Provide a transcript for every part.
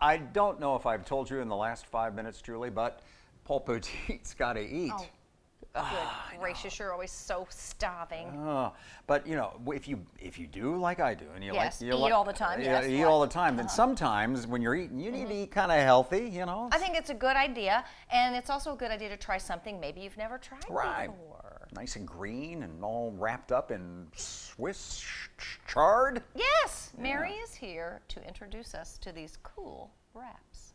I don't know if I've told you in the last 5 minutes, Julie, but Paul Petit's got to eat. Oh, good gracious, you're always so starving. But you know, if you do like I do, and you Yes, eat all the time, yes, eat all the time, then sometimes when you're eating, you need to eat kind of healthy, you know. I think it's a good idea, and it's also a good idea to try something maybe you've never tried before. Nice and green and all wrapped up in Swiss chard. Yes, Mary is here to introduce us to these cool wraps.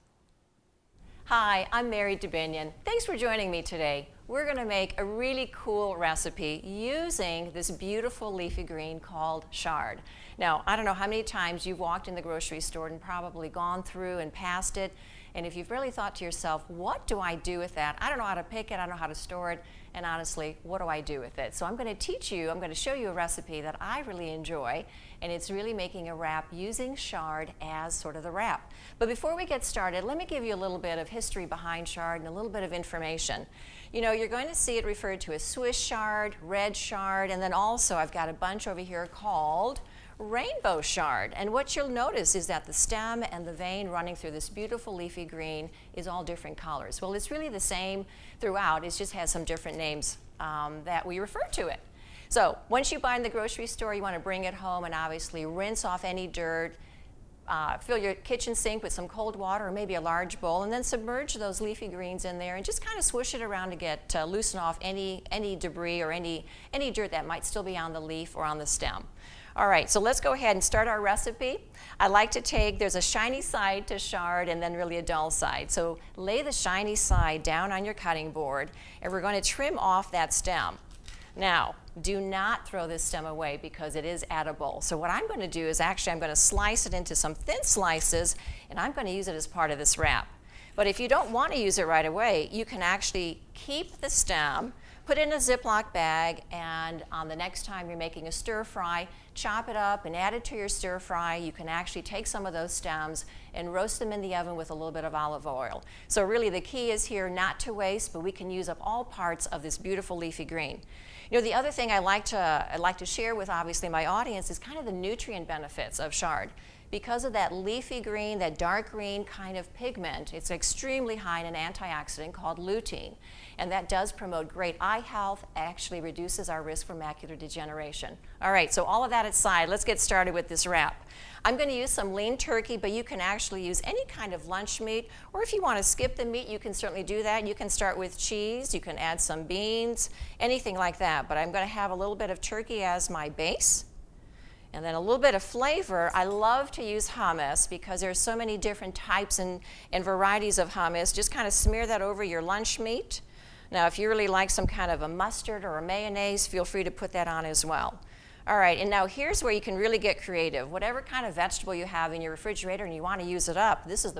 Hi, I'm Mary Dubinin. Thanks for joining me today. We're going to make a really cool recipe using this beautiful leafy green called chard. Now, I don't know how many times you've walked in the grocery store and probably gone through and passed it, and if you've really thought to yourself, what do I do with that? I don't know how to pick it, I don't know how to store it, and honestly, what do I do with it? So I'm going to teach you, I'm going to show you a recipe that I really enjoy, and it's really making a wrap using chard as sort of the wrap. But before we get started, let me give you a little bit of history behind chard and a little bit of information. You know, you're going to see it referred to as Swiss chard, red chard, and then also I've got a bunch over here called rainbow chard. And what you'll notice is that the stem and the vein running through this beautiful leafy green is all different colors. Well, it's really the same throughout. It just has some different names that we refer to it. So once you buy in the grocery store, you want to bring it home and obviously rinse off any dirt. Fill your kitchen sink with some cold water or maybe a large bowl, and then submerge those leafy greens in there and just kind of swish it around to get loosen off any debris or any dirt that might still be on the leaf or on the stem. All right, so let's go ahead and start our recipe. I like to take, there's a shiny side to chard and then really a dull side. So lay the shiny side down on your cutting board, and we're going to trim off that stem. Now, do not throw this stem away because it is edible. So what I'm going to do is actually I'm going to slice it into some thin slices, and I'm going to use it as part of this wrap. But if you don't want to use it right away, you can actually keep the stem, put it in a Ziploc bag, and on the next time you're making a stir fry, chop it up and add it to your stir fry. You can actually take some of those stems and roast them in the oven with a little bit of olive oil. So really the key is here not to waste, but we can use up all parts of this beautiful leafy green. You know, the other thing I like to share with obviously my audience is kind of the nutrient benefits of chard. Because of that leafy green, that dark green kind of pigment, it's extremely high in an antioxidant called lutein. And that does promote great eye health, actually reduces our risk for macular degeneration. All right, so all of that aside, let's get started with this wrap. I'm going to use some lean turkey, but you can actually use any kind of lunch meat, or if you want to skip the meat, you can certainly do that. You can start with cheese, you can add some beans, anything like that. But I'm going to have a little bit of turkey as my base. And then a little bit of flavor. I love to use hummus because there's so many different types and varieties of hummus. Just kind of smear that over your lunch meat. Now, if you really like some kind of a mustard or a mayonnaise, feel free to put that on as well. All right, and now here's where you can really get creative. Whatever kind of vegetable you have in your refrigerator and you want to use it up, this is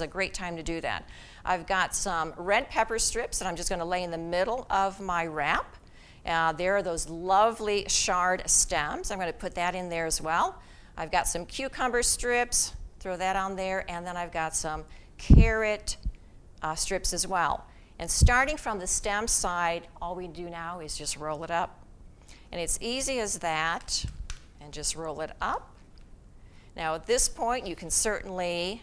a great time to do that. I've got some red pepper strips that I'm just going to lay in the middle of my wrap. There are those lovely chard stems. I'm going to put that in there as well. I've got some cucumber strips, throw that on there, and then I've got some carrot strips as well. And starting from the stem side, all we do now is just roll it up. And it's easy as that, and just roll it up. Now at this point, you can certainly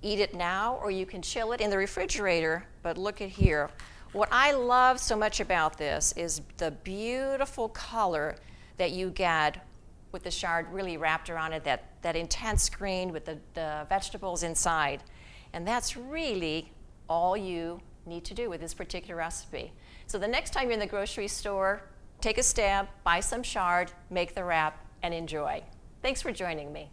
eat it now, or you can chill it in the refrigerator, but look at here. What I love so much about this is the beautiful color that you get with the chard really wrapped around it, that intense green with the vegetables inside. And that's really all you need to do with this particular recipe. So the next time you're in the grocery store, take a stab, buy some chard, make the wrap, and enjoy. Thanks for joining me.